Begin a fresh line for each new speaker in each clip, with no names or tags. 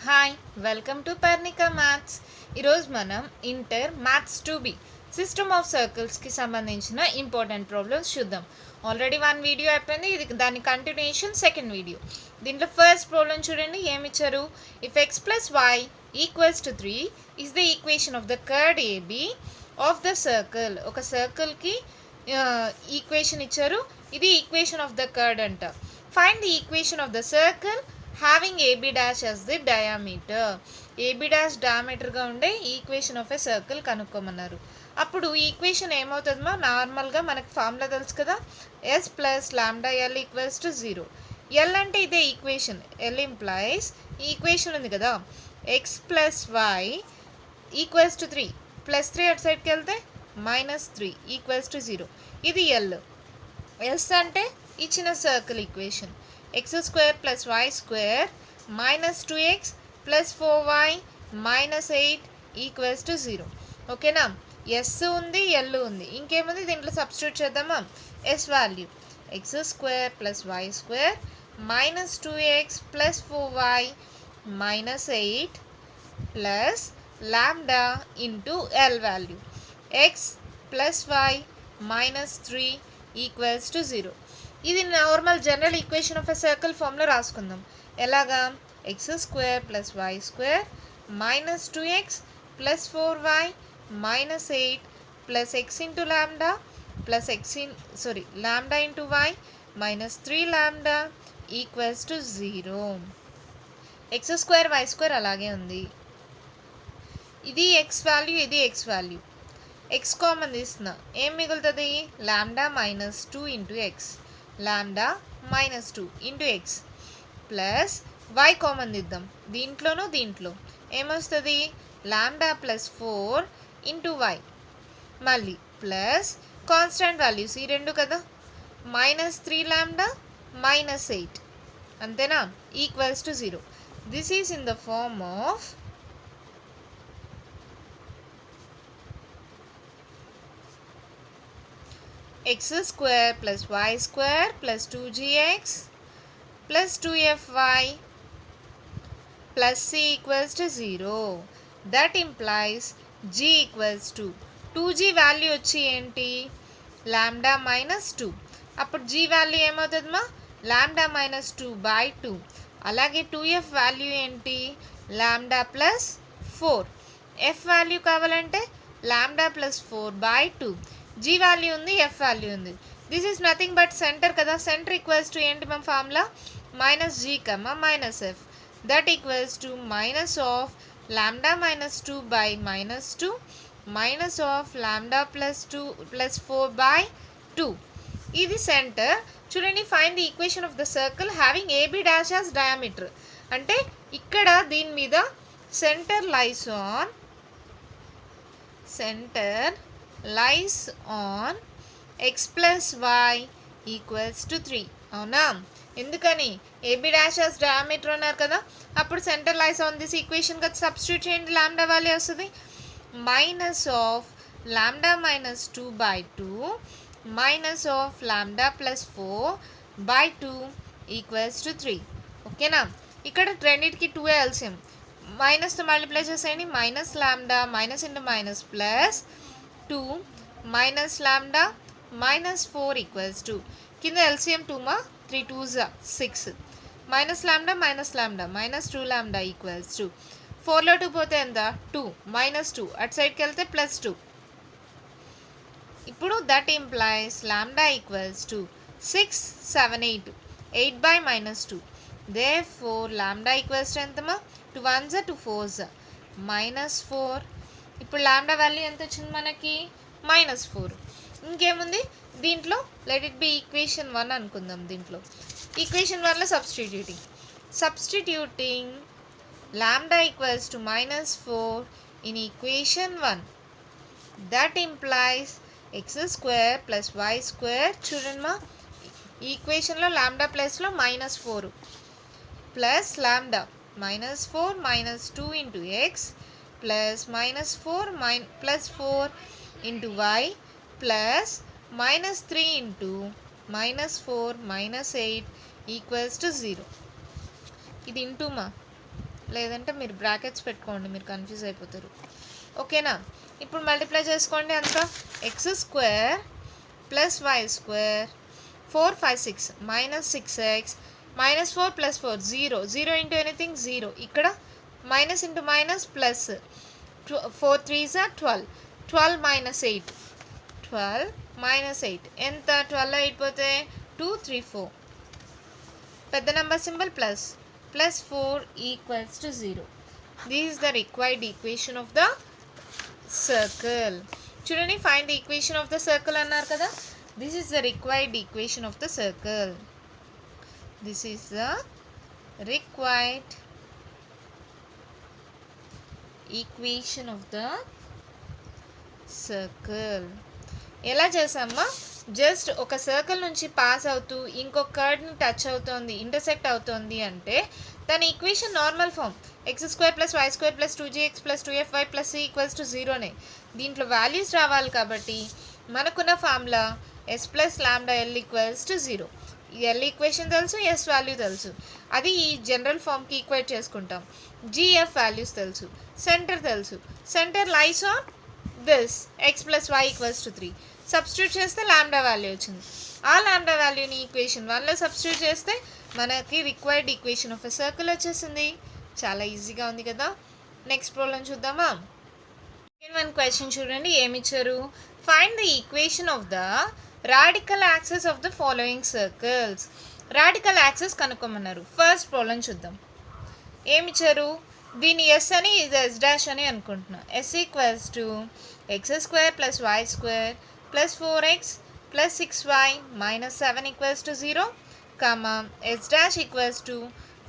Hi welcome to Parnika maths. ఈరోజు మనం inter maths 2B system of సర్కిల్స్కి సంబంధించిన ఇంపార్టెంట్ ప్రాబ్లమ్స్ చూద్దాం. ఆల్రెడీ 1 వీడియో అయిపోయింది, ఇది దాని కంటిన్యూషన్ సెకండ్ వీడియో. దీంట్లో ఫస్ట్ ప్రాబ్లం చూడండి, ఏమిచ్చారు. If x plus why equals to 3 is the equation of the chord AB of the circle. ఒక సర్కిల్కి ఈక్వేషన్ ఇచ్చారు, ఇది ఈక్వేషన్ ఆఫ్ ద కర్డ్ అంట. Find the equation of the circle having AB dash as the diameter. AB dash diameterగా ఉండే equation of a circle కనుక్కోమన్నారు. అప్పుడు equation ఏమవుతుందో నార్మల్గా మనకు ఫార్ములా తెలుసు కదా, S plus lambda L equals to 0. L అంటే ఇదే ఈక్వేషన్. ఎల్ ఇంప్లైస్ ఈక్వేషన్ ఉంది కదా, X plus why equals to 3 ప్లస్ 3 అటు సైడ్కి వెళ్తే -3 ఈక్వల్స్ టు 0. ఇది ఎల్. ఎస్ అంటే ఇచ్చిన circle equation. x square plus y square minus 2x plus 4y minus 8 equals to 0. ఓకేనా. ఎస్ ఉంది, ఎల్ ఉంది, ఇంకేముంది దీంట్లో సబ్స్టిట్యూట్ చేద్దామా. S value X square plus why square minus 2x plus 4y minus 8 plus lambda into L value X plus Y minus 3 equals to 0. ఇది normal general equation of a circle ఫామ్లో రాసుకుందాం. ఎలాగా, X square plus why square minus 2x plus 4y minus 8 plus X into lambda plus lambda into Y minus 3 lambda equals to 0. X square Y square అలాగే ఉంది, ఇది x value, ఇది x value. X common తీస్తున్నా, ఏం మిగులుతుంది, lambda minus 2 into x, lambda minus 2 into x plus y common దిద్దాం, దీంట్లోనూ దీంట్లో ఏమొస్తుంది, లాంబ్డా ప్లస్ 4 ఇంటూ వై, మళ్ళీ ప్లస్ కాన్స్టెంట్ వాల్యూస్ ఈ రెండు కదా, మైనస్ 3 లాంబ్డా మైనస్ 8, అంతేనా, equals to 0. This is in the form of x square plus y square plus 2gx plus 2fy plus c equals to 0. That implies g equals to 2g వాల్యూ వచ్చి ఏంటి, lambda minus 2. అప్పుడు g వాల్యూ ఏమవుతుందమ్మా, lambda minus 2/2. అలాగే 2f వాల్యూ ఏంటి, lambda plus 4. f వాల్యూ కావాలంటే లాంబ్డా ప్లస్ 4/2. g వాల్యూ ఉంది, f వాల్యూ ఉంది. This is nothing but centre కదా, సెంటర్ ఈక్వల్స్ టు ఏంటి మన formula, minus g comma minus f. That equals to minus of lambda minus 2/-2 minus of lambda plus 2 plus 4/2. ఇది సెంటర్. చూడండి, find the equation of the circle having AB dash as diameter. అంటే ఇక్కడ దీని మీద centre lies on x plus y equals to 3. అవునా, ఎందుకని, AB dash as diameter అన్నారు కదా, అప్పుడు centre lies on this equation కదా, సబ్స్టిట్యూట్ చేయండి, లాంబ్డా వాల్యూ వస్తుంది minus of lambda minus 2/2 minus of lambda plus 4/2 equals to 3. ఓకేనా. ఇక్కడ రెండింటికి 2 ఎల్సిఎం, మైనస్తో మల్టిప్లై చేసేయండి, minus lambda minus into minus plus 2 minus lambda minus 4 equals to, కింద LCM 2 మా 3 2s 6, minus lambda minus 2 lambda equals to 4లో 2 పోతే ఎంత, 2 మైనస్ 2 అటు సైడ్కి వెళ్తే ప్లస్ 2. ఇప్పుడు that implies lambda equals to 6 7 8/-2. therefore lambda equals to ఎంతమా, 2 1s 2 4s మైనస్ 4. ఇప్పుడు లాంబ్డా వాల్యూ ఎంత వచ్చింది మనకి, -4. ఇంకేముంది దీంట్లో, లెట్ ఇట్ బి ఈక్వేషన్ 1 అనుకుందాం. దీంట్లో ఈక్వేషన్ 1లో substituting lambda equals to -4 in equation 1. That implies x square plus why square, చూడండి మా ఈక్వేషన్లో లాంబ్డా ప్లస్లో -4 plus lambda -4 -2 into x plus -4 plus 4 into y plus -3 into -4 -8 equals to 0. ఇది into మా లేదంటే మీరు బ్రాకెట్స్ పెట్టుకోండి, మీరు కన్ఫ్యూజ్ అయిపోతారు. ఓకేనా? ఇప్పుడు మల్టిప్లై చేసుకోండి అంతా. X square plus why square 4 5 6 minus 6x minus 4 plus 4 0 0 into anything 0. ఇక్కడ minus into minus plus 4 3s are 12 12 minus 8 12 minus 8 ఎంత? 12 అయిపోతే 2 3 4 పెద్ద number symbol plus plus 4 equals to 0. This is the required equation of the circle. చూడండి, find the equation of the circle అన్నారు కదా. This is the required equation of the circle. This is the required equation of the circle. ఎలా చేసామా? Just ఒక circle నుంచి pass అవుతూ ఇంకొక కర్డ్ని touch అవుతోంది, ఇంటర్సెక్ట్ అవుతోంది అంటే దాని equation normal form x square plus why square plus 2gx plus 2fy plus c equals to 0నే. దీంట్లో వాల్యూస్ రావాలి కాబట్టి మనకున్న formula S plus lambda L equals to 0. L equation తెలుసు, ఎస్ వాల్యూ తెలుసు, అది ఈ జనరల్ ఫామ్కి ఈక్వేట్ చేసుకుంటాం. జిఎఫ్ వాల్యూస్ తెలుసు, సెంటర్ తెలుసు. Centre lies on this x plus why equals to 3. Substitute చేస్తే లాంబ్డా వాల్యూ వచ్చింది. ఆ లాంబ్డా వాల్యూని ఈక్వేషన్ 1లో సబ్స్టిట్యూట్ చేస్తే మనకి required equation of a circle వచ్చేసింది. చాలా ఈజీగా ఉంది కదా. నెక్స్ట్ ప్రాబ్లం చూద్దామా? సెకండ్ వన్ క్వశ్చన్ చూడండి, ఏమి ఇచ్చారు? Find the equation of the radical axis of the following circles. Radical axis కనుక్కోమన్నారు. ఫస్ట్ ప్రాబ్లం చూద్దాం. ఏమి ఇచ్చారు? దీని ఎస్ అని, ఇది ఎస్ డాష్ అని అనుకుంటున్నా. S equals to X square plus why square plus 4x plus 6y minus 7 equals to 0, comma S dash equals to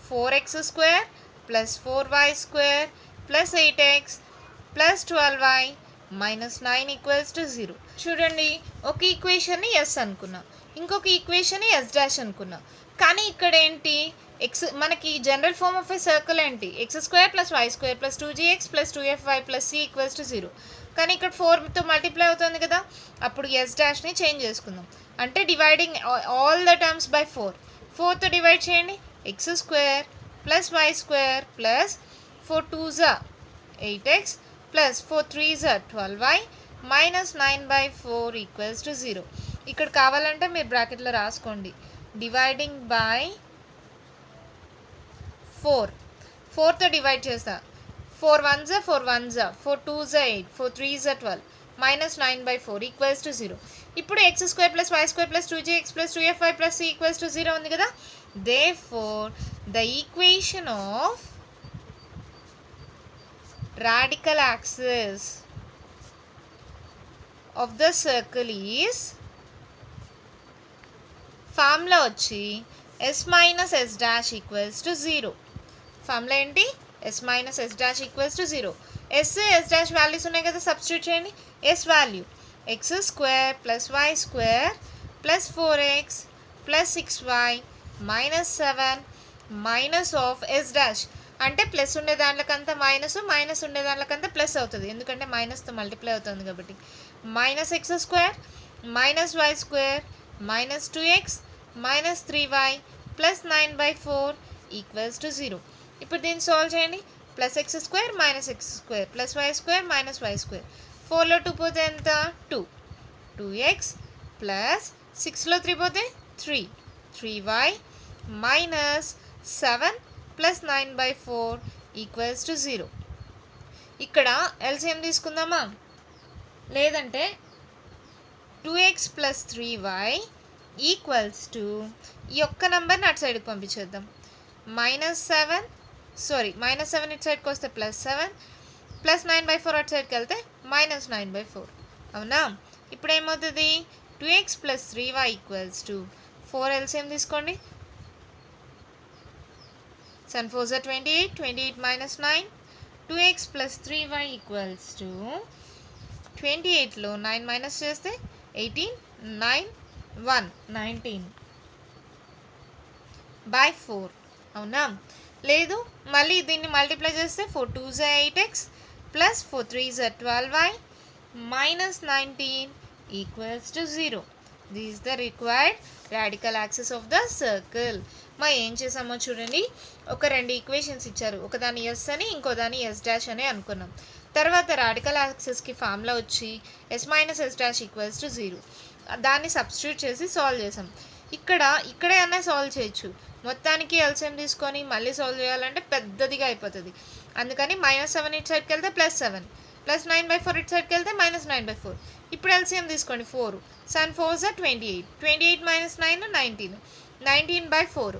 4x square plus 4y square plus 8x plus 12y minus 9 equals to 0. చూడండి, ఒక ఈక్వేషన్ని yes అనుకున్నా, ఇంకొక ఈక్వేషన్ని yes dash అనుకున్నా. కానీ ఇక్కడ ఏంటి? ఎక్స్ మనకి general form of a circle ఏంటి? X square plus why square plus 2gx plus 2fy plus c equals to 0. కానీ ఇక్కడ 4తో మల్టిప్లై అవుతుంది కదా, అప్పుడు ఎస్ డాష్ని చేంజ్ చేసుకుందాం. అంటే dividing all the terms by 4. 4తో డివైడ్ చేయండి. X square plus why square plus 4 2s are 8x plus 4 3s are 12y minus 9/4 equals to 0. ఇక్కడ కావాలంటే మీరు బ్రాకెట్లో రాసుకోండి. Dividing by 4. 4తో డివైడ్ చేస్తా. 4 1s are 4 1s are 4 2s are 8 4 3s are 12 minus 9/4 equals to 0. ఇప్పుడు X square plus why square plus 2gx plus 2fy plus c equals to 0 ఉంది కదా. Therefore the equation of radical axis of the circle is formula వచ్చి s minus s dash equals to 0. Formula ఏంటి? s minus s dash equals to 0. s dash values ఉన్నాయి కదా, substitute చేయండి. s value X square plus why square plus 4x plus 6y minus 7 minus of s dash అంటే plus ఉండే దాంట్లోకంతా minus, minus ఉండే దాంట్లోకంతా plus అవుతుంది, ఎందుకంటే మైనస్తో మల్టిప్లై అవుతుంది కాబట్టి. Minus x square minus y square minus 2x minus 3y plus 9/4 equals to 0. ఇప్పుడు దీన్ని సాల్వ్ చేయండి. Plus x square minus x square plus why square minus y square. 4లో 2 పోతే ఎంత? 2. 2x ప్లస్ 6లో 3 పోతే 3. 3y minus 7 plus 9/4 equals to 0. ఇక్కడ LCM తీసుకుందామా? లేదంటే 2x plus 3y equals to ఈ ఒక్క నెంబర్ని అటు సైడ్కి పంపించేద్దాం. మైనస్ 7 ఇటు సైడ్కి వస్తే ప్లస్ 7 ప్లస్ 9/4 అటు సైడ్కి వెళ్తే మైనస్ 9/4. అవునా? ఇప్పుడు ఏమవుతుంది? 2x plus 3y equals to 4 LCM తీసుకోండి. 7 4s are 28 28 minus 9 2x plus 3y equals to 28లో 9 minus చేస్తే 18 9 1 19/4. అవునా? లేదు, మళ్ళీ దీన్ని మల్టిప్లై చేస్తే 4 2s are 8x plus 4 3s are 12y minus 19 equals to 0. This is the required radical axis of the circle. ఏం చేసామో చూడండి, ఒక రెండు ఈక్వేషన్స్ ఇచ్చారు, ఒకదాని ఎస్ అని ఇంకో దాని ఎస్ డాష్ అని అనుకున్నాం. తర్వాత రాడికల్ యాక్సిస్కి ఫార్ములా వచ్చి S minus S dash equals to 0. దాన్ని సబ్స్టిట్యూట్ చేసి సాల్వ్ చేసాం. ఇక్కడే అన్నా సాల్వ్ చేయొచ్చు, మొత్తానికి ఎల్సిఎం తీసుకొని మళ్ళీ సాల్వ్ చేయాలంటే పెద్దదిగా అయిపోతుంది. అందుకని -7 ఇటు సైడ్కి వెళ్తే +7, +9/4 ఇటు సైడ్కి వెళ్తే -9/4. ఇప్పుడు ఎల్సిఎం తీసుకోండి, 4 7 4 28, 28 - 9 19, 19/4.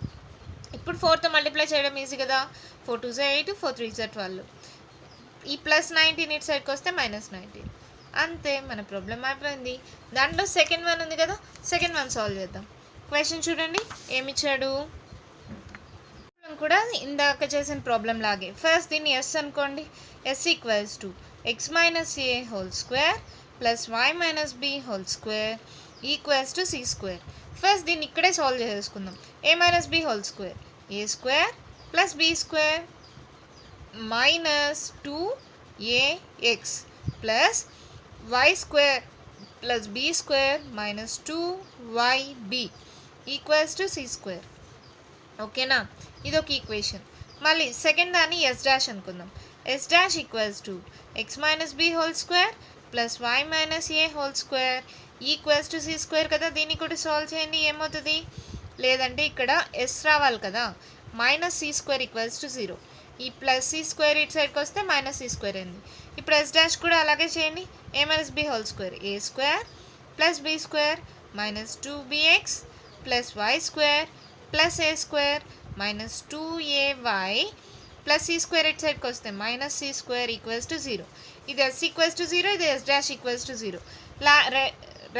ఇప్పుడు 4తో మల్టిప్లై చేయడం ఈజీ కదా, 4 2 8, 4 3 12. ఈ +19 ఇటు సైడ్కి వస్తే -19. అంతే, మన ప్రాబ్లం అయిపోయింది. దాంట్లో సెకండ్ వన్ ఉంది కదా, సెకండ్ వన్ సాల్వ్ చేద్దాం. క్వశ్చన్ చూడండి ఏమిచ్చాడు, కూడా ఇందాక చేసిన ప్రాబ్లం లాగే. ఫస్ట్ దీన్ని ఎస్ అనుకోండి, yes equals to x - a whole square plus y - b whole square equals to c². First దీన్ని ఇక్కడే సాల్వ్ చేసుకుందాం. a - b whole square a square plus b square -2ax plus y square plus b square -2yb equals to c². ఓకేనా, ఇది ఒక equation. మళ్ళీ second దాన్ని yes dash అనుకుందాం. Yes dash equals to x - b whole square plus y - a whole square equals to c² కదా. దీన్ని కూడా solve చేయండి, ఏమవుతుంది, లేదంటే ఇక్కడ ఎస్ రావాలి కదా, -c² ఈక్వల్స్ టు 0. ఈ +c² ఇటు సైడ్కి వస్తే -c² అయింది. ఇప్పుడు ఎస్ డాష్ కూడా అలాగే చేయండి. a - b whole square a square plus b square -2bx plus y square plus a square -2ay plus c² ఇటు సైడ్కి వస్తే -c² ఈక్వల్స్ టు 0. ఇది s ఈక్వల్స్ టు 0, ఇది s dash equals to 0.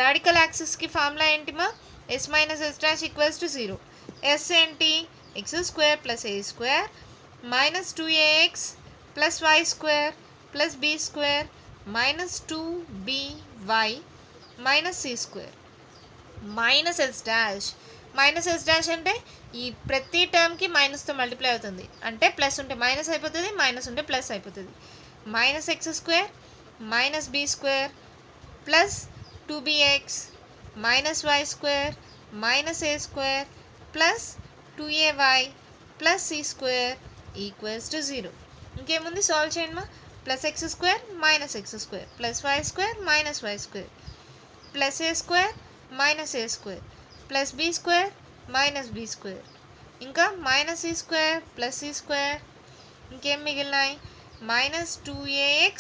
Radical యాక్సిస్కి formula ఏంటిమా, s - s dash equals to 0. s ఏంటి, x² plus a square -2ax plus y square plus b square -2by c² -s dash అంటే ఈ ప్రతి టర్మ్కి మైనస్తో multiply అవుతుంది, అంటే plus ఉంటే మైనస్ అయిపోతుంది, మైనస్ ఉంటే ప్లస్ అయిపోతుంది. -x² -b square plus 2bx -y square -a square plus 2ay plus c² equals to 0. ఇంకేముంది, సాల్వ్ చేయండి మా. +x² -x² plus y square -y square plus a square -a square plus b square -b square ఇంకా -c² plus c². ఇంకేం మిగిలినాయి, -2ax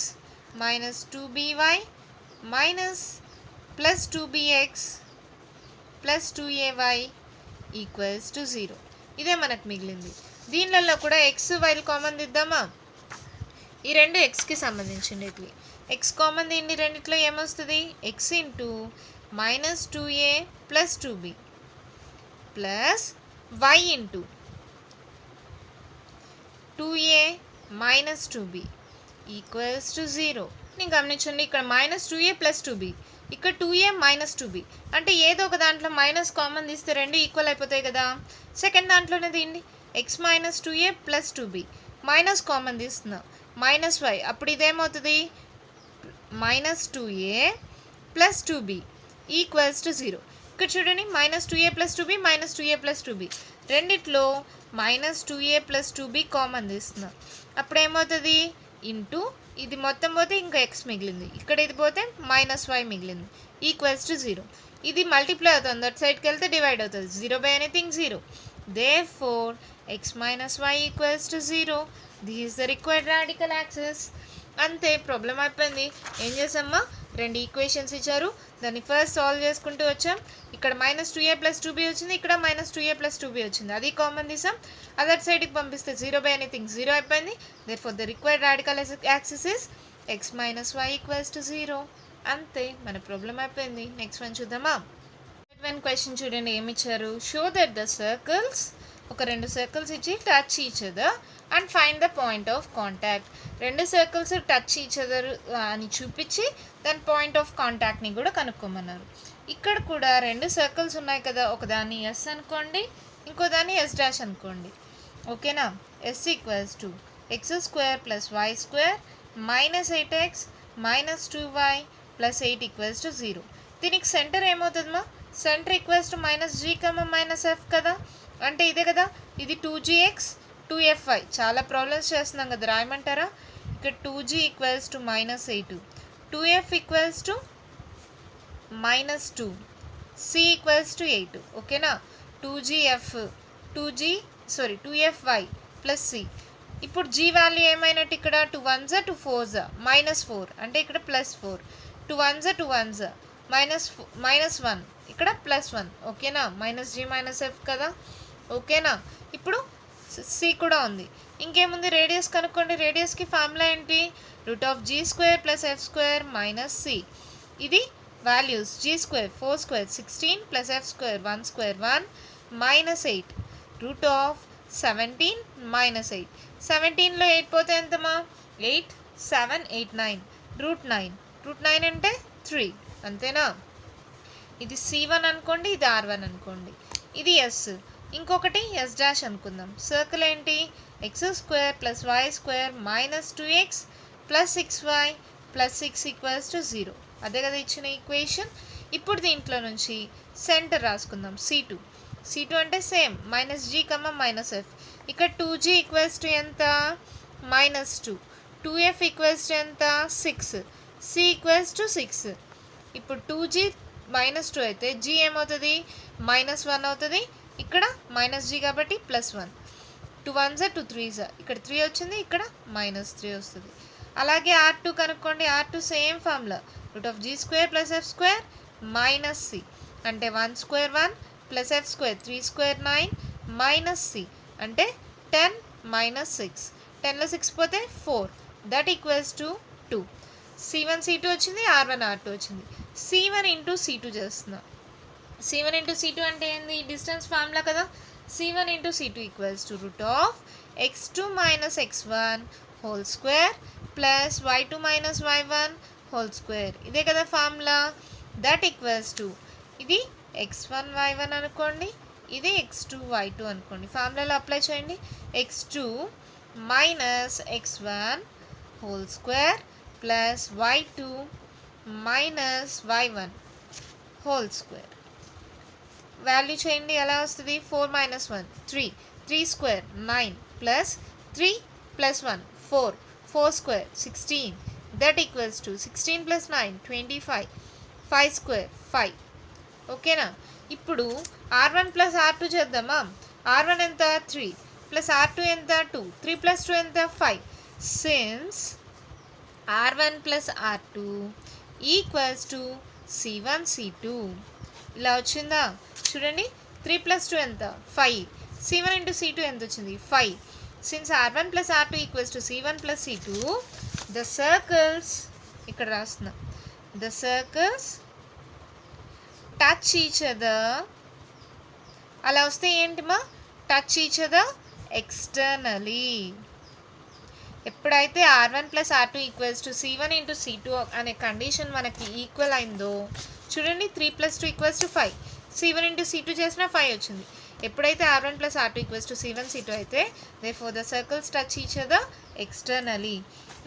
-2by plus 2bx plus 2ay equals to 0. ఇదే మనకు మిగిలింది. దీనిలలో కూడా x y common దిద్దామా, ఈ రెండు ఎక్స్కి సంబంధించినవి. X common దీన్ని రెండిట్లో ఏమొస్తుంది, x into -2a plus 2b plus y into 2a minus 2b equals to 0. నేను గమనించండి, ఇక్కడ -2a ప్లస్ 2b, ఇక్కడ 2a మైనస్ 2b, అంటే ఏదో ఒక దాంట్లో మైనస్ కామన్ తీస్తే రెండు ఈక్వల్ అయిపోతాయి కదా. సెకండ్ దాంట్లోనే తీయండి, x - 2a plus 2b minus common తీస్తున్నాం -y, అప్పుడు ఇదేమవుతుంది, -2a plus 2b equals to 0. ఇక్కడ చూడండి, -2a plus 2b -2a plus 2b రెండిట్లో -2a ప్లస్ 2b కామన్ తీస్తున్నాం, అప్పుడు ఏమవుతుంది, ఇంటూ ఇది మొత్తం పోతే ఇంకా x మిగిలింది, ఇక్కడ ఇది పోతే -y మిగిలింది ఈక్వల్స్ టు 0. ఇది మల్టిప్లై అవుతుంది, అటు సైడ్కి వెళ్తే డివైడ్ అవుతుంది, 0 by anything 0. Therefore x minus y equals to 0. This is the required radical axis. అంతే, ప్రాబ్లం అయిపోయింది. ఏం చేసామా, రెండు ఈక్వేషన్స్ ఇచ్చారు, దాన్ని ఫస్ట్ సాల్వ్ చేసుకుంటూ వచ్చాం. ఇక్కడ -2a ప్లస్ 2b వచ్చింది, ఇక్కడ -2a ప్లస్ 2b వచ్చింది, అది కామన్ తీసాం, అదర్ సైడ్కి పంపిస్తే 0 బై ఎనీథింగ్ 0 అయిపోయింది. Therefore the required radical axis is x minus y equals to 0. అంతే, మన ప్రాబ్లం అయిపోయింది. నెక్స్ట్ వన్ చూద్దామా. క్వశ్చన్ చూడండి ఏమి ఇచ్చారు, షో దట్ ద సర్కిల్స్, ఒక రెండు సర్కిల్స్ ఇచ్చి touch each other and find the point of contact. రెండు సర్కిల్స్ టచ్ ఈచ్ అదర్ అని చూపించి దాని పాయింట్ ఆఫ్ కాంటాక్ట్ని కూడా కనుక్కోమన్నారు. ఇక్కడ కూడా రెండు సర్కిల్స్ ఉన్నాయి కదా, ఒకదాన్ని ఎస్ అనుకోండి, ఇంకో దాన్ని ఎస్ డాష్ అనుకోండి. ఓకేనా, ఎస్ ఈక్వల్స్ టు x² ప్లస్ y² -8x -2y plus 8 equals to 0. దీనికి సెంటర్ ఏమవుతుందమ్మా, centre equals to minus g comma minus f కదా, అంటే ఇదే కదా, ఇది 2gx 2fy. చాలా ప్రాబ్లమ్స్ చేస్తున్నాం కదా, రాయమంటారా? ఇక్కడ 2g equals to -8, 2f equals to -2, c equals to 8. ఓకేనా? 2fy plus c. ఇప్పుడు g వాల్యూ ఏమైనట్టు ఇక్కడ 2 1s 2 4s -4, అంటే ఇక్కడ +4, 2 1s 2 1s -1, ఇక్కడ +1. ఓకేనా? -g -f కదా. ఓకేనా? ఇప్పుడు సి కూడా ఉంది. ఇంకేముంది, రేడియస్ కనుక్కోండి. రేడియస్కి ఫార్ములా ఏంటి? √g² + f² - c. ఇది వాల్యూస్ g² 4² 16 + f² 1² 1 -8 √17 -8. 17లో 8 పోతే ఎంతమా? 8 7 8 9 √9 అంటే 3. అంతేనా? ఇది C1 అనుకోండి, ఇది R1 అనుకోండి, ఇది ఎస్. ఇంకొకటి ఎస్ డాష్ అనుకుందాం. సర్కిల్ ఏంటి? x² + y² - 2x + 6y + 6 = 0. అదే కదా ఇచ్చిన ఈక్వేషన్. ఇప్పుడు దీంట్లో నుంచి సెంటర్ రాసుకుందాం. C2 అంటే సేమ్ -g, -f. ఇక్కడ 2g ఈక్వల్స్ టు ఎంత? -2. 2f ఈక్వల్స్ టు ఎంత? 6. c equals to 6. ఇప్పుడు 2g -2 అయితే g ఏమవుతుంది? -1 అవుతుంది. ఇక్కడ -g కాబట్టి +1. 2 1s 2 3s, ఇక్కడ 3 వచ్చింది, ఇక్కడ -3 వస్తుంది. అలాగే R2 కనుక్కోండి. R2 same formula, √g² + f² - c, అంటే 1² 1 + f² 3² 9 - c, అంటే 10 - 6. 10లో 6 పోతే 4, that equals to 2. C1 C2 వచ్చింది, R1 R2 వచ్చింది. C1 × C2 చేస్తున్నా. C1 × C2 అంటే ఏంది? డిస్టెన్స్ ఫార్ములా కదా. C1 × C2 equals to √x2 - x1 whole square plus y2 - y1 whole square. ఇదే కదా ఫార్ములా. దట్ ఈక్వల్స్ టు, ఇది x1 y1 అనుకోండి, ఇది x2 y2 అనుకోండి. ఫార్ములాలో అప్లై చేయండి. x2 - x1 whole square plus y2 - y1 whole square. Value చేయండి, ఎలా వస్తుంది? 4 - 1 3, 3² 9 ప్లస్ 3 + 1 4, 4² 16, దట్ ఈక్వల్స్ టు 16 + 9 25, 5² 5. ఓకేనా? ఇప్పుడు R1 + R2 చేద్దామా? R1 ఎంత? 3 ప్లస్ R2 ఎంత? 2. 3 + 2 ఎంత? 5. Since R1 + R2 equals to C1 C2. ఇలా వచ్చిందా? చూడండి, 3 + 2 ఎంత? 5. C1 × C2 ఎంత వచ్చింది? 5. Since R1 + R2 equals to C1 + C2, the circles, ఇక్కడ రాస్తున్నా, the circles touch each other. అలా వస్తే ఏంటిమా? Touch each other externally. ఎప్పుడైతే R1 + R2 equals to C1 × C2 అనే కండిషన్ మనకి ఈక్వల్ అయిందో, చూడండి, 3 + 2 = 5. C1 × C2 చేసిన 5 వచ్చింది. ఎప్పుడైతే R1 + R2 equals to C1 C2 అయితే, therefore the circles touch each other externally.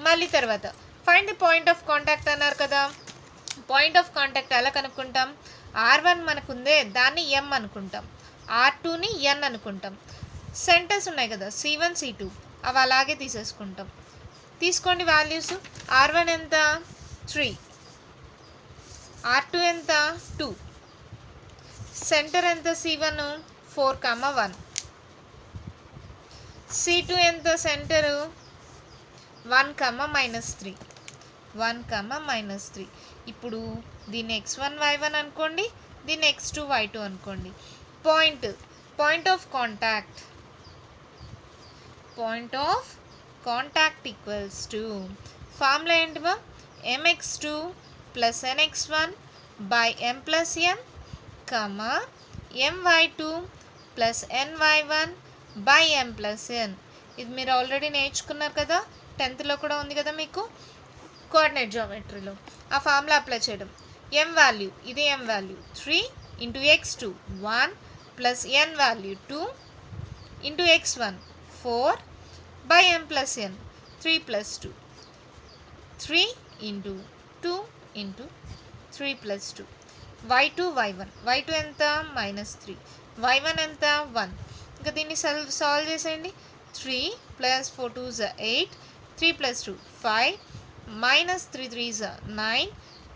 మళ్ళీ తర్వాత find the point of contact అన్నారు కదా. పాయింట్ ఆఫ్ కాంటాక్ట్ ఎలా కనుక్కుంటాం? R1 మనకుందే, దాన్ని M అనుకుంటాం, R2ని N అనుకుంటాం. సెంటర్స్ ఉన్నాయి కదా C1 C2, అవి అలాగే తీసేసుకుంటాం. తీసుకోండి వాల్యూస్. R1 ఎంత? 3. R2 ఎంత? 2. సెంటర్ ఎంత? C1 4, 1. C2 ఎంత? సెంటరు 1, -3. 1, -3. ఇప్పుడు దీన్ని x1 y1 అనుకోండి, దీన్ని x2 y2 అనుకోండి. Point of contact equals to, formula ఏంటి మా? mx2 + nx1 / m + n, my2 + ny1 / m + n. ఇది మీరు ఆల్రెడీ నేర్చుకున్నారు కదా, 10th కూడా ఉంది కదా మీకు కోఆర్డినేట్ జియోమెట్రీలో. ఆ ఫార్ములా అప్లై చేయడం. m వాల్యూ, ఇది m value 3 × x2 1 + n value 2 × x1 4 / m + n 3 + 2, 3 × 2 × 3 + 2. y2 y2 ఎంత -3, y1 ఎంత 1. ఇంకా దీన్ని సాల్వ్ చేసేయండి. 3 + 4 2 8, 3 + 2 5, -3 3 9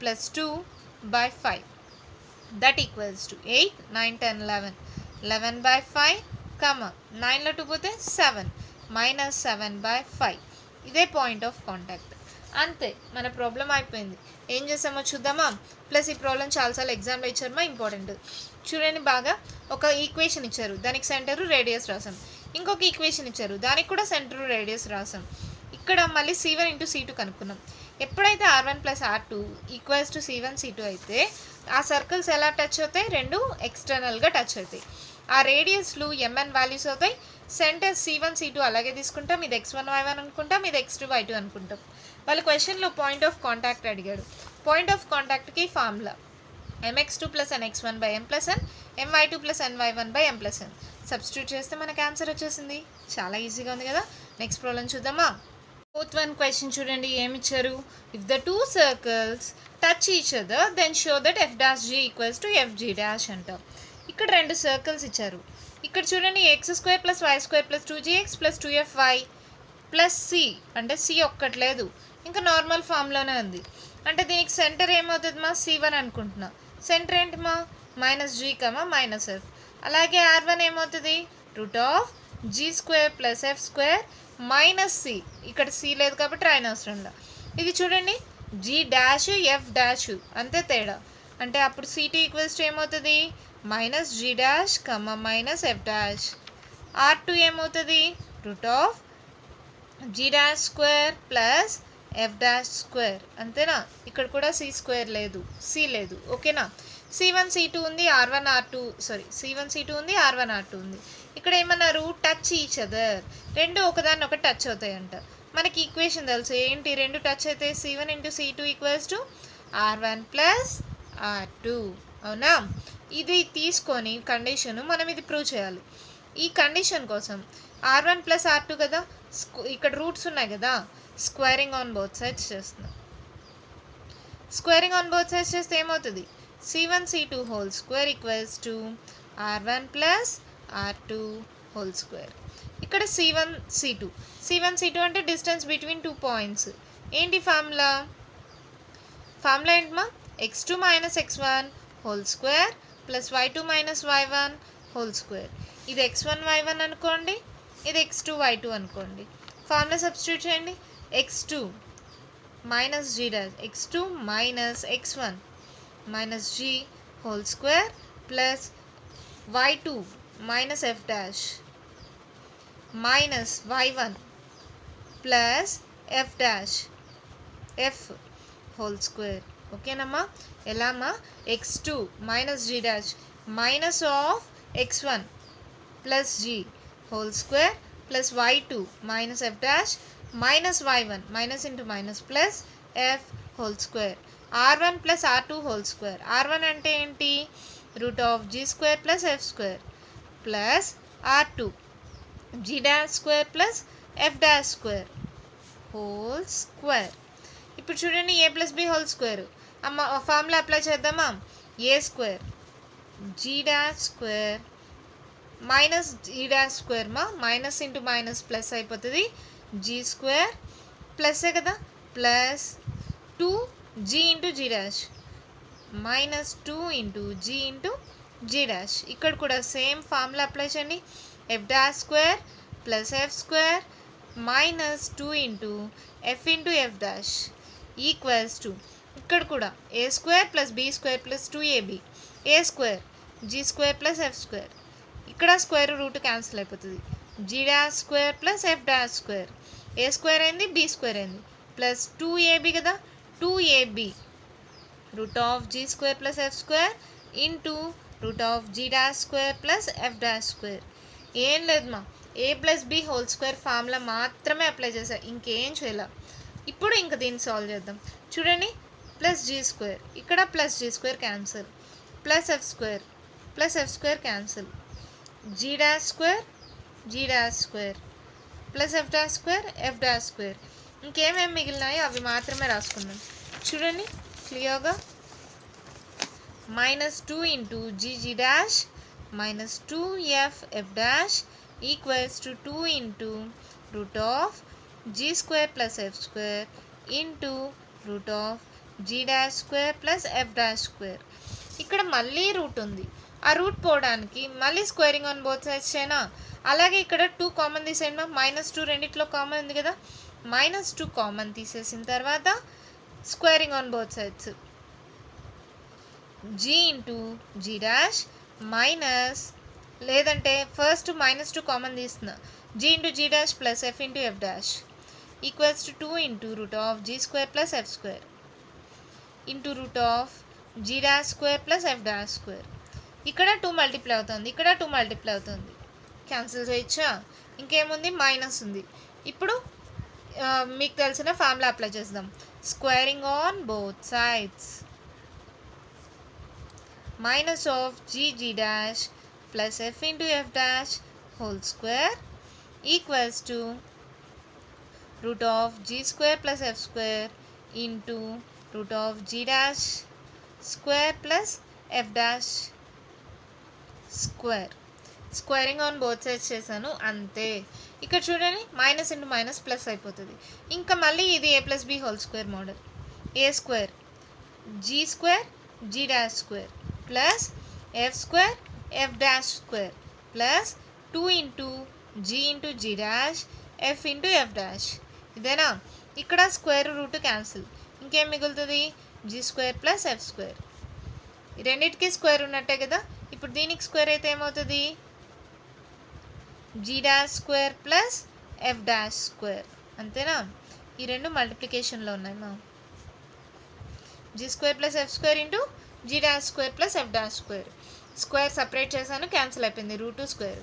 + 2/5. That equals to 8 9 10 11 11/5, 9లో 2 పోతే 7 -7/5. ఇదే పాయింట్ ఆఫ్ కాంటాక్ట్. అంతే, మన ప్రాబ్లం అయిపోయింది. ఏం చేసామో చూద్దామా. ప్లస్ ఈ ప్రాబ్లం చాలాసార్లు ఎగ్జామ్లో ఇచ్చారమ్మా, ఇంపార్టెంట్. చూడండి బాగా, ఒక ఈక్వేషన్ ఇచ్చారు, దానికి సెంటరు రేడియస్ రాసాం. ఇంకొక ఈక్వేషన్ ఇచ్చారు, దానికి కూడా సెంటరు రేడియస్ రాసాం. ఇక్కడ మళ్ళీ C1 × C2 కనుక్కున్నాం. ఎప్పుడైతే R1 + R2 = C1 C2 అయితే ఆ సర్కిల్స్ ఎలా టచ్ అవుతాయి, రెండు ఎక్స్టర్నల్గా టచ్ అవుతాయి. ఆ రేడియస్లు MN వాల్యూస్ అవుతాయి. సెంటర్ C1 C2 అలాగే తీసుకుంటాం. ఇది x1 y1 అనుకుంటాం, ఇది x2 y2 అనుకుంటాం. వాళ్ళ క్వశ్చన్లో పాయింట్ ఆఫ్ కాంటాక్ట్ అడిగాడు. పాయింట్ ఆఫ్ కాంటాక్ట్కి formula mx2 + nx1/m + n, my2 + ny1/m + n. Substitute చేస్తే మనకు ఆన్సర్ వచ్చేసింది. చాలా ఈజీగా ఉంది కదా. నెక్స్ట్ ప్రాబ్లం చూద్దామా. 4th one క్వశ్చన్ చూడండి, ఏమి ఇచ్చారు. If the 2 circles touch each other then show that f'(g) = fg' అంట. ఇక్కడ 2 సర్కిల్స్ ఇచ్చారు. ఇక్కడ చూడండి, x² + y² + 2gx + 2fy + c, అంటే c ఒక్కటి లేదు, ఇంకా నార్మల్ ఫామ్లోనే ఉంది. అంటే దీనికి సెంటర్ ఏమవుతుంది మా, C1 అనుకుంటున్నా. సెంటర్ ఏంటి మా, -g, -f. అలాగే R1 ఏమవుతుంది, √g² + f² - c. ఇక్కడ c లేదు కాబట్టి రాయనవసరం లేదు. ఇది చూడండి, g' f' అంతే తేడా. అంటే అప్పుడు CT = ఏమవుతుంది, -g' -f'. R2 ఏమవుతుంది, √g'² + f'². అంతేనా. ఇక్కడ కూడా c² లేదు, c లేదు. ఓకేనా. C1 C2 ఉంది, C1 C2 ఉంది, R1 R2 ఉంది. ఇక్కడ ఏమన్నారు, టచ్ ఈచ్ అదర్, రెండు ఒకదాన్ని ఒకటి టచ్ అవుతాయంట. మనకి ఈక్వేషన్ తెలుసు ఏంటి, రెండు టచ్ అయితే C1 × C2 = R1 + R2. అవునా. ఇది తీసుకొని కండిషను మనం ఇది ప్రూవ్ చేయాలి. ఈ కండిషన్ కోసం R1 + R2 కదా, ఇక్కడ రూట్స్ ఉన్నాయి కదా, స్క్వేరింగ్ ఆన్ బోత్ సైడ్స్ చేస్తున్నాం. స్క్వేరింగ్ ఆన్ బోత్ సైడ్స్ చేస్తే ఏమవుతుంది, C1 C2 2 = R1 + R2 2. ఇక్కడ C1 C2 అంటే డిస్టెన్స్ బిట్వీన్ 2 పాయింట్స్. ఏంటి ఫార్ములా ఏంటి మా, x2 - x1 2 + y2 - y1 2. ఇది x1 y1 అనుకోండి, ఇది x2 y2 అనుకోండి. ఫార్ములా సబ్స్టిట్యూట్ చేయండి. x2 - g' x2 - x1 - g (2) + y2 - f' - y1 + f' (2). ఓకేనమ్మా. ఎలామ్మా, x2 - g' -(x1 + g) (2) + y2 - f' -y1 - f(2). R1 + R2 2. R1 అంటే ఏంటి, √g² + f² + R2 g'² + f'² (2). ఇప్పుడు చూడండి, a + b (2). అమ్మ formula apply చేద్దామా. a² g'² -g' మా, minus into minus plus అయిపోతుంది, g² ప్లస్సే కదా, plus 2g × g' -2 × g × g'. ఇక్కడ కూడా సేమ్ ఫార్ములా అప్లై చేయండి. f'² + f² -2 × f × f' ఇక్కడ కూడా a² + b² + 2ab a² g² + f². ఇక్కడ స్క్వేర్ రూట్ క్యాన్సిల్ అయిపోతుంది, g'² + f'². a² అయింది, b² అయింది, ప్లస్ 2ab కదా, 2ab √g² + f² × g'² + f'². ఏం లేదు మా, a + b (2) ఫార్ములా మాత్రమే అప్లై చేసా, ఇంకేం చేయాల. ఇప్పుడు ఇంక దీన్ని సాల్వ్ చేద్దాం. చూడండి, +g², ఇక్కడ +g² cancel, +f² cancel, g'² f'². ఇంకేమేమి మిగిలినాయో అవి మాత్రమే రాసుకుందాం. చూడండి క్లియర్గా, minus 2 into g dash minus 2f f dash equals to 2 into root of g square plus f square into root of g dash square plus f dash square. ఇక్కడ మళ్ళీ route ఉంది, ఆ route పోవడానికి మళ్ళీ స్క్వేరింగ్ ఆన్ బోత్ సైడ్స్ చేయనా. అలాగే ఇక్కడ 2 common తీసేయండి. -2 రెండిట్లో కామన్ ఉంది కదా, -2 కామన్ తీసేసిన తర్వాత squaring on both sides g into G dash minus, లేదంటే ఫస్ట్ -2 కామన్ తీస్తున్నా, g into G dash plus f into f dash equals to 2 into root of g square plus f square into root of g dash square plus f dash square. ఇక్కడ 2 multiply అవుతుంది, ఇక్కడ 2 multiply అవుతుంది, cancel చేయొచ్చా. ఇంకేముంది, minus ఉంది. ఇప్పుడు మీకు తెలిసిన ఫార్ములా అప్లై చేద్దాం. Squaring on both sides minus of g dash plus f into f dash whole square equals to root of g square plus f square into root of g dash square plus f dash square. Squaring on both sides చేశాను అంతే. ఇక్కడ చూడండి, minus into minus plus అయిపోతుంది. ఇంకా మళ్ళీ ఇది a plus B whole square model. A square G square G dash square plus F square F dash square plus 2 into G into G dash F into F dash. ఇదేనా. ఇక్కడ square root cancel, ఇంకేం మిగులుతుంది, G square plus F square. ఈ రెండింటికి square ఉన్నట్టే కదా. ఇప్పుడు దీనికి స్క్వేర్ అయితే ఏమవుతుంది, G dash square plus F dash square. అంతేనా. ఈ రెండు మల్టిప్లికేషన్లో ఉన్నాయి మా. G square plus F square into G dash square plus F dash square. Square separate చేశాను, క్యాన్సిల్ అయిపోయింది, రూట్ స్క్వేర్.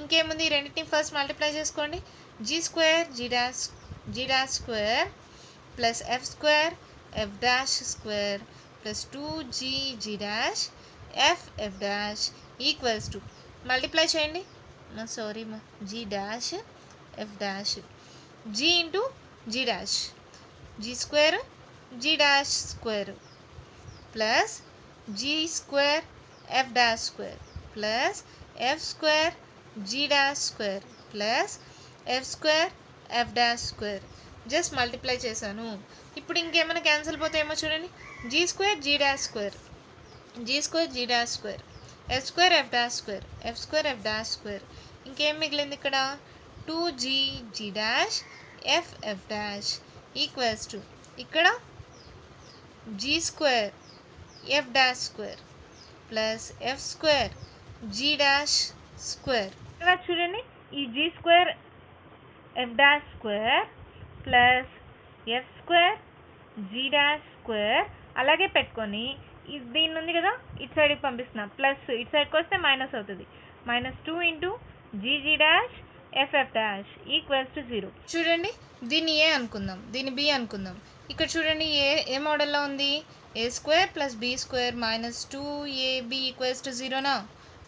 ఇంకేముంది, ఈ రెండింటిని ఫస్ట్ మల్టిప్లై చేసుకోండి. G square G dash square plus F square F dash square plus 2g G dash F dash equals to, multiply చేయండి, sorry మా, G dash F dash G into G dash G square G dash square plus G square F dash square plus F square G dash square plus F square F dash square. Just multiply చేశాను. ఇప్పుడు ఇంకేమైనా cancel పోతే ఏమో చూడండి, G square G dash square G square G dash square F square F dash square F square F dash square. ఇంకేం మిగిలింది ఇక్కడ, 2g G dash F dash equals to, ఇక్కడ G square F dash square plus F square G dash square. ఇక్కడ చూడండి, ఈ G square F dash square plus F square G dash square అలాగే పెట్టుకొని దీన్ని ఉంది కదా ఇటు సైడ్కి పంపిస్తున్నా, ప్లస్ ఇటు సైడ్కి వస్తే మైనస్ అవుతుంది, -2 into G dash F dash equals to 0. చూడండి, దీన్ని ఏ అనుకుందాం, దీన్ని బి అనుకుందాం. ఇక్కడ చూడండి, ఏ మోడల్లో ఉంది, a square plus b square -2ab equals to 0నా,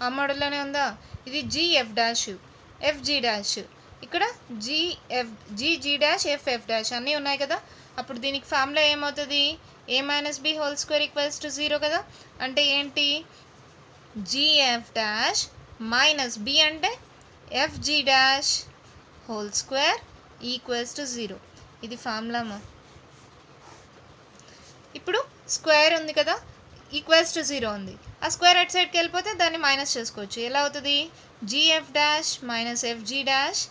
ఆ మోడల్లోనే ఉందా. ఇది g f dash f G dash, ఇక్కడ జీ డాష్ ఎఫ్ డాష్ అన్నీ ఉన్నాయి కదా. అప్పుడు దీనికి ఫార్ములా ఏమవుతుంది, a minus b whole square equals to 0 కదా. అంటే ఏంటి, జిఎఫ్ డాష్ మైనస్ బి అంటే f G dash whole square equals to 0. ఇది ఫార్ములా మా. ఇప్పుడు స్క్వేర్ ఉంది కదా, ఈక్వల్స్ టు 0 ఉంది, ఆ స్క్వేర్ అటు సైడ్కి వెళ్ళిపోతే దాన్ని మైనస్ చేసుకోవచ్చు. ఎలా అవుతుంది, GF dash minus F G dash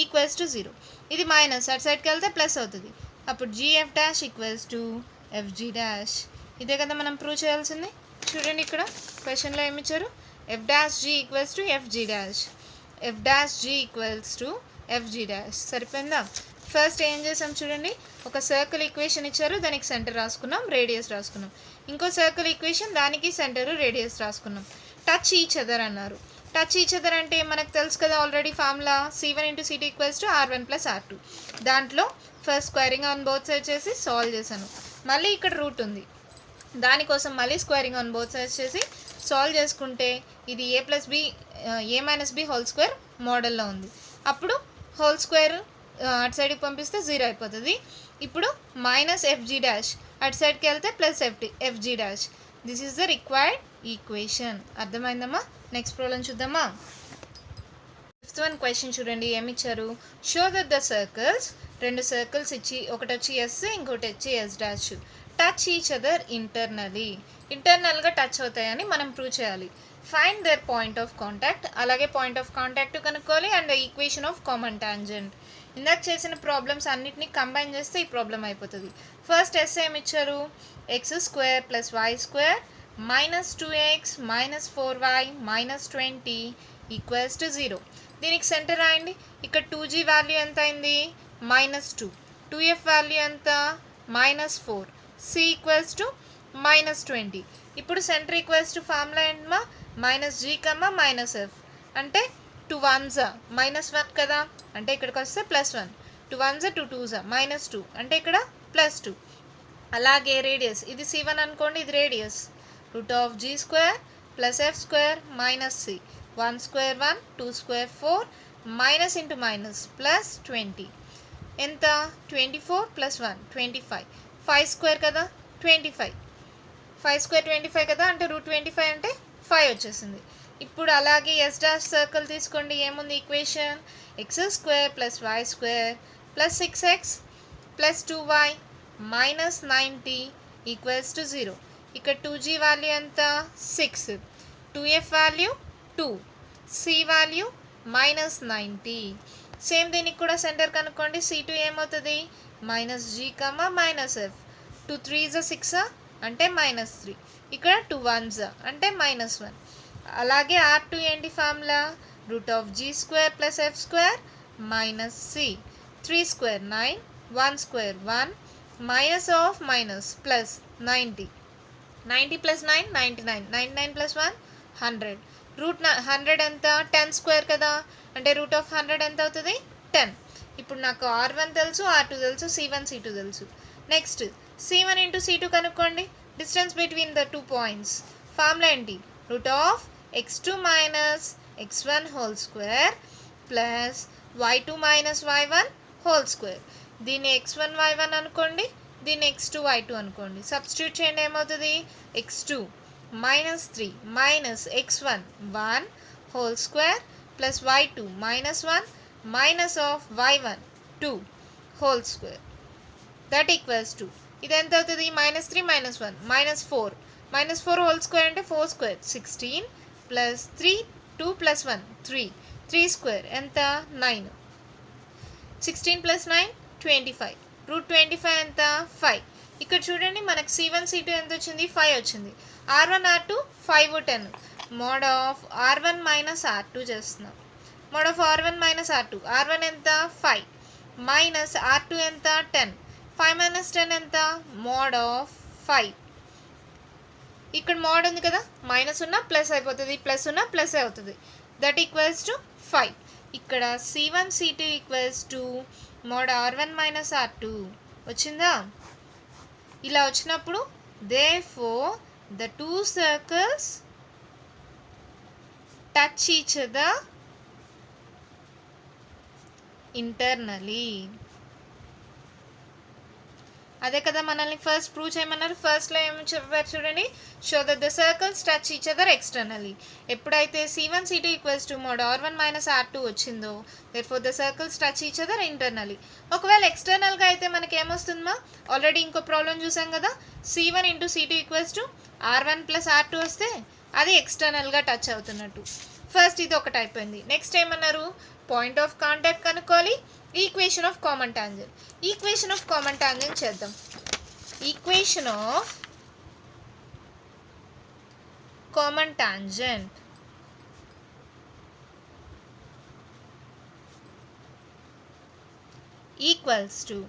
equals to 0. ఇది మైనస్ అటు సైడ్కి వెళ్తే ప్లస్ అవుతుంది. అప్పుడు GF dash equals to F G dash. ఇదే కదా మనం ప్రూవ్ చేయాల్సింది. చూడండి, ఇక్కడ క్వశ్చన్లో ఏమి ఇచ్చారు, F dash G equals to F G dash F dash G equals to F G dash. సరిపోయిందా. ఫస్ట్ ఏం చేసాం చూడండి, ఒక సర్కిల్ ఈక్వేషన్ ఇచ్చారు, దానికి సెంటర్ రాసుకున్నాం, రేడియస్ రాసుకున్నాం. ఇంకో సర్కిల్ ఈక్వేషన్, దానికి సెంటర్ రేడియస్ రాసుకున్నాం. టచ్ ఈచ్ అదర్ అన్నారు. టచ్ ఈచ్ అదర్ అంటే మనకు తెలుసు కదా already formula, C1 × C2 equals to R1 + R2. దాంట్లో first squaring on both sides చేసి సాల్వ్ చేశాను. మళ్ళీ ఇక్కడ రూట్ ఉంది, దానికోసం మళ్ళీ స్క్వేరింగ్ ఆన్ బోత్ సైడ్స్ చేసి సాల్వ్ చేసుకుంటే ఇది ఏ మైనస్ బి హోల్ స్క్వేర్ మోడల్లో ఉంది. అప్పుడు హోల్ స్క్వేర్ అటు సైడ్కి పంపిస్తే 0 అయిపోతుంది. ఇప్పుడు మైనస్ ఎఫ్ జీ డాష్ అటు సైడ్కి వెళ్తే plus F G dash. This is the required equation. అర్థమైందమ్మా? నెక్స్ట్ ప్రాబ్లం చూద్దామా? ఫిఫ్త్ వన్ క్వశ్చన్ చూడండి, ఏమి ఇచ్చారు? షో దట్ ద సర్కిల్స్, రెండు సర్కిల్స్ ఇచ్చి ఒకటి వచ్చి ఎస్ ఇంకోటి వచ్చి S dash touch each other ఇంటర్నల్గా టచ్ అవుతాయని మనం ప్రూవ్ చేయాలి. Find their point of contact, అలాగే పాయింట్ ఆఫ్ కాంటాక్ట్ కనుక్కోవాలి and equation of common tangent. ఇందాక చేసిన ప్రాబ్లమ్స్ అన్నిటినీ కంబైన్ చేస్తే ఈ ప్రాబ్లం అయిపోతుంది. ఫస్ట్ ఎస్ ఏమి ఇచ్చారు? X square plus why square minus 2x minus 4y minus 20 equals to 0. దీనికి సెంటర్ రాయండి. ఇక్కడ 2g వాల్యూ ఎంత అయింది? -2. 2f వాల్యూ ఎంత? -4. c equals to -20. ఇప్పుడు సెంటర్ ఈక్వల్స్ టు ఫార్ములా ఏంటమ్మా? -g, -f. అంటే 2 1s -1 కదా, అంటే ఇక్కడికి వస్తే +1. 2 1s 2 2s -2, అంటే ఇక్కడ +2. అలాగే రేడియస్, ఇది c1 అనుకోండి, ఇది radius. √g² + f² - c. 1 square 1, 2 square 4, minus into minus plus 20. ఎంత? 24 plus 1 25. 5 square కదా 25. 5 square 25 కదా, అంటే √25 అంటే 5 వచ్చేసింది. ఇప్పుడు అలాగే ఎస్ డాష్ సర్కిల్ తీసుకోండి. ఏముంది equation? X square plus why square plus 6x plus 2y minus 90 equals to 0. ఇక్కడ 2g వాల్యూ ఎంత? 6. 2f value 2, c value -90. Same దీనికి కూడా సెంటర్ కనుక్కోండి. c2 ఏమవుతుంది? -g, -f. 2 3s 6 అంటే -3. ఇక్కడ 2 1s అంటే -1. అలాగే r2 ఏంటి formula? √g² + f² - c. 3 square 9, 1 square 1, minus of minus plus 90. 90 plus 9 99. 99 plus 1 100. Route 100 ఎంత? 10 స్క్వేర్ కదా, అంటే √100 ఎంత అవుతుంది? 10. ఇప్పుడు నాకు r1 తెలుసు, r2 తెలుసు, c1 c2 తెలుసు. నెక్స్ట్ c1 ఇంటూ c2 కనుక్కోండి. Distance between the 2 points. Formula ఏంటి? √x2 - x1 whole square plus y2 - y1 whole square. దీన్ని x1 y1 అనుకోండి, దీన్ని x2 y2 అనుకోండి. సబ్స్టిట్యూట్ చేయండి, ఏమవుతుంది? x2 -3 minus x1 1 whole square plus y2 -1 minus of y1 2 whole square, that equals to ఇది ఎంత అవుతుంది? -3 -1 -4. -4 whole square అంటే 4 square 16 plus 3 2 plus 1 3 3 square ఎంత? 9. 16 plus 9 25. √25 ఎంత? 5. ఇక్కడ చూడండి, మనకు c1 c2 ఎంత వచ్చింది? 5 వచ్చింది. r1 r2 5 10. Mode of r1 - r2 చేస్తున్నాం. Mode of r1 - r2. r1 ఎంత? 5 మైనస్ r2 ఎంత? 10. 5 - 10 ఎంత? Mode of 5. ఇక్కడ మోడ్ ఉంది కదా, మైనస్ ఉన్న ప్లస్ అయిపోతుంది, ప్లస్ ఉన్న ప్లస్ అవుతుంది. That equals to 5. ఇక్కడ c1 c2 equals to mode r1 - r2 వచ్చిందా? ఇలా వచ్చినప్పుడు therefore the two circles touch each other internally. అదే కదా మనల్ని ఫస్ట్ ప్రూవ్ చేయమన్నారు. ఫస్ట్లో ఏమి చెప్పారు చూడండి, show that the circles touch each other externally. ఎప్పుడైతే c1 c2 equals to mode r1 - r2 వచ్చిందో therefore the circles touch each other internally. ఒకవేళ ఎక్స్టర్నల్గా అయితే మనకి ఏమొస్తుందమ్మా? ఆల్రెడీ ఇంకో ప్రాబ్లం చూసాం కదా, c1 into c2 equals to r1 + r2 వస్తే అది ఎక్స్టర్నల్గా టచ్ అవుతున్నట్టు. ఫస్ట్ ఇది ఒకటి అయిపోయింది. నెక్స్ట్ ఏమన్నారు? పాయింట్ ఆఫ్ కాంటాక్ట్ కనుక్కోవాలి, equation of common tangent. Equation of common tangent చేద్దాం. Equation of common tangent equals to,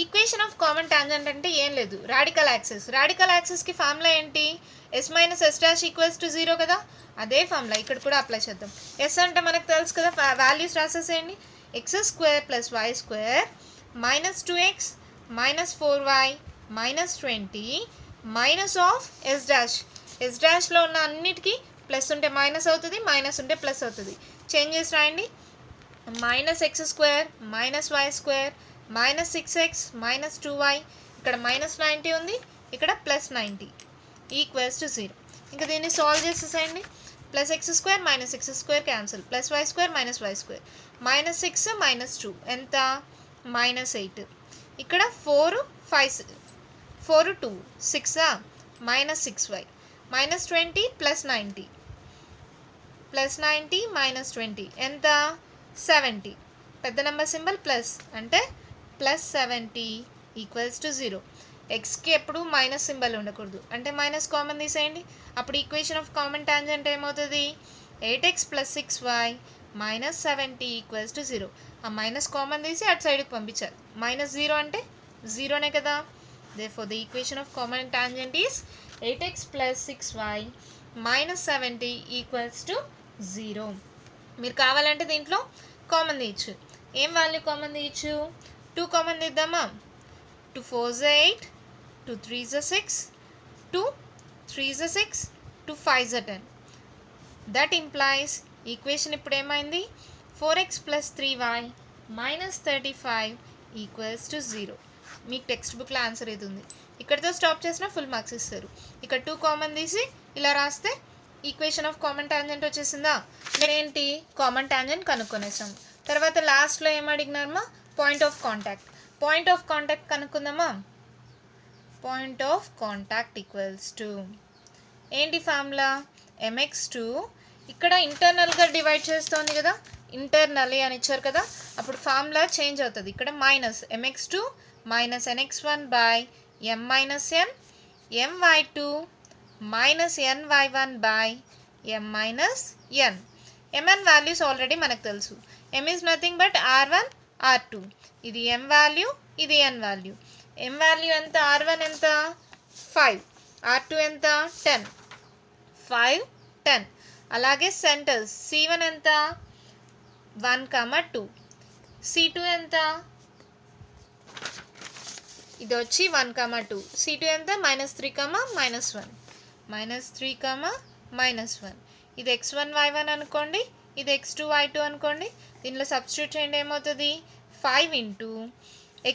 equation of common tangent అంటే ఏం లేదు, రాడికల్ యాక్సిస్. రాడికల్ యాక్సిస్కి ఫార్ములా ఏంటి? s - s' ఈక్వల్స్ టు 0 కదా, అదే ఫార్ములా ఇక్కడ కూడా అప్లై చేద్దాం. ఎస్ అంటే మనకు తెలుసు కదా, వాల్యూస్ రాసేసేయండి. x² + y² -2x -4y -20 minus of s'. s''లో ఉన్న అన్నిటికీ ప్లస్ ఉంటే మైనస్ అవుతుంది, మైనస్ ఉంటే ప్లస్ అవుతుంది. చేంజ్ చేసి రాయండి. -x² -y² -6x -2y, ఇక్కడ -90 ఉంది, ఇక్కడ +90 ఈక్వల్స్ టు 0. ఇంకా దీన్ని సాల్వ్ చేసేసేయండి. Plus x square minus x square cancel, plus why square minus y square, minus 6 minus 2 ఎంత మైనస్ 8. ఇక్కడ 4 2 6 minus 6y, minus 20 plus 90 minus 20 ఎంత 70. పెద్ద నెంబర్ సింబల్ ప్లస్ అంటే ప్లస్ 70 ఈక్వల్స్ టు 0. ఎక్స్కి ఎప్పుడు మైనస్ సింబల్ ఉండకూడదు, అంటే మైనస్ కామన్ తీసేయండి. అప్పుడు ఈక్వేషన్ ఆఫ్ కామన్ టాంజెంట్ ఏమవుతుంది 8x plus 6y minus 70 equals to 0. ఆ మైనస్ కామన్ తీసి అటు సైడ్కి పంపించాలి. మైనస్ 0 అంటే జీరోనే కదా. therefore the equation of common tangent is 8x plus 6y minus 70 equals to 0. మీరు కావాలంటే దీంట్లో కామన్ తీయచ్చు. ఏం వాల్యూ కామన్ తీయచ్చు 2 కామన్ తీద్దామా. 2 4 8, 2 3 6, 2 3 6, 2 5 10. that implies ఈక్వేషన్ ఇప్పుడు ఏమైంది 4x plus 3y minus 35 equals to 0. మీకు టెక్స్ట్ బుక్లో ఆన్సర్ ఇది ఉంది. ఇక్కడితో స్టాప్ చేసినా ఫుల్ మార్క్స్ ఇస్తారు. ఇక్కడ 2 కామన్ తీసి ఇలా రాస్తే ఈక్వేషన్ ఆఫ్ కామన్ టాంజెంట్ వచ్చేసిందా. ఏంటి కామన్ టాంజెంట్ కనుక్కొనేసాం. తర్వాత లాస్ట్లో ఏం అడిగినారమ్మా point of contact. Point of contact కనుక్కుందామా. Point of contact equals to ఏంటి ఫార్ములా mx2. ఇక్కడ ఇంటర్నల్గా డివైడ్ చేస్తుంది కదా, ఇంటర్నల్లీ అని ఇచ్చారు కదా, అప్పుడు ఫార్ములా చేంజ్ అవుతుంది. ఇక్కడ minus mx2 minus nx1 by m minus n, my2 minus ny1 by m minus n. mn values already మనకు తెలుసు. m is nothing but r1 r2. ఇది m వాల్యూ, ఇది n వాల్యూ. m వాల్యూ ఎంత r1 ఎంత 5, r2 ఎంత 10, 5 10. అలాగే centres c1 ఎంత 1, 2, c2 ఎంత ఇది వచ్చి 1, 2, c2 ఎంత -3, -1, -3, -1. ఇది x1 y1 అనుకోండి, ఇది x2 y2 అనుకోండి. దీనిలో సబ్స్టిట్యూట్ చేయండి ఏమవుతుంది 5 ఇంటూ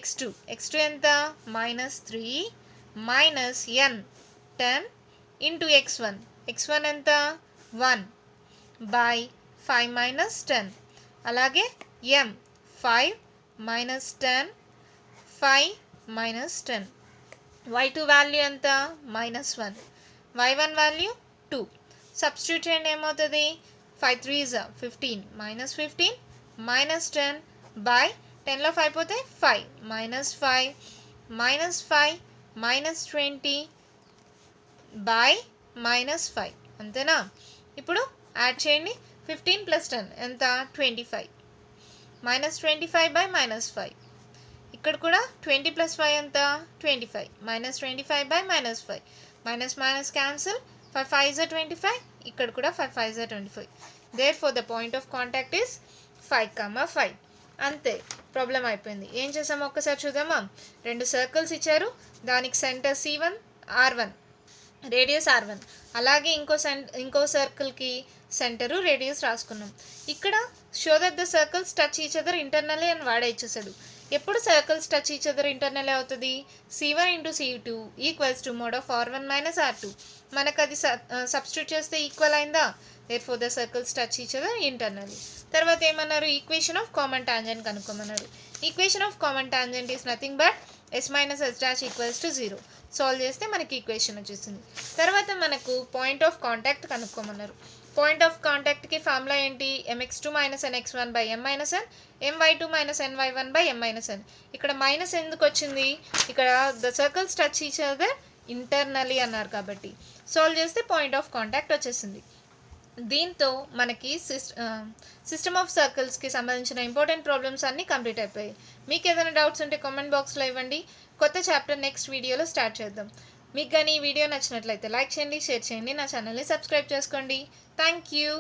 x2 ఎంత -3 మైనస్ n 10 ఇంటూ x1 ఎంత 1 బై 5 మైనస్ 10. అలాగే m 5 minus 10 5 minus 10. y2 value ఎంత -1, y1 వాల్యూ 2. సబ్స్టిట్యూట్ చేయండి ఏమవుతుంది 5 3 15 -15 -10 బై 10లో 5 పోతే 5 -5 -20 బై -5 అంతేనా. ఇప్పుడు యాడ్ చేయండి 15 ప్లస్ 10 ఎంత 25 -25 బై -5. ఇక్కడ కూడా 20 ప్లస్ 5 ఎంత 25 -25 బై -5. Minus minus cancel 5 5 25. ఇక్కడ కూడా 5 5 25. therefore the point of contact is 5, 5. అంతే ప్రాబ్లం అయిపోయింది. ఏం చేసామో ఒక్కసారి చూద్దామా. 2 సర్కిల్స్ ఇచ్చారు, దానికి centre c1 r1 radius r1. అలాగే ఇంకో సర్కిల్కి సెంటరు రేడియస్ రాసుకున్నాం. ఇక్కడ show that the circles touch each other internally అని వాడే ఇచ్చేసాడు. ఎప్పుడు circles touch each other internally అవుతుంది c1 into c2 equals to mode of r1 minus r2. మనకు అది సబ్స్టిట్యూట్ చేస్తే ఈక్వల్ అయిందా. therefore the circles touch each other internally. తర్వాత ఏమన్నారు ఈక్వేషన్ ఆఫ్ కామన్ టాంజెంట్ కనుక్కోమన్నారు. Equation of common tangent is nothing but s minus s dash equals to 0. Solve చేస్తే మనకి equation వచ్చేసింది. తర్వాత మనకు పాయింట్ ఆఫ్ కాంటాక్ట్ కనుక్కోమన్నారు. పాయింట్ ఆఫ్ కాంటాక్ట్కి ఫార్ములా ఏంటి mx2 minus nx1 by m minus n, my2 minus ny1 by m minus n. ఇక్కడ minus ఎందుకు వచ్చింది, ఇక్కడ the circles touch each other internally అన్నారు కాబట్టి. సాల్వ్ చేస్తే పాయింట్ ఆఫ్ కాంటాక్ట్ వచ్చేసింది. దీంతో మనకి సిస్టమ్ ఆఫ్ సర్కిల్స్కి సంబంధించిన ఇంపార్టెంట్ ప్రాబ్లమ్స్ అన్నీ కంప్లీట్ అయిపోయాయి. మీకు ఏదైనా డౌట్స్ ఉంటే కామెంట్ బాక్స్లో ఇవ్వండి. కొత్త చాప్టర్ నెక్స్ట్ వీడియోలో స్టార్ట్ చేద్దాం. మీకు కానీ ఈ వీడియో నచ్చినట్లయితే లైక్ చేయండి, షేర్ చేయండి, నా ఛానల్ని సబ్స్క్రైబ్ చేసుకోండి. Thank you.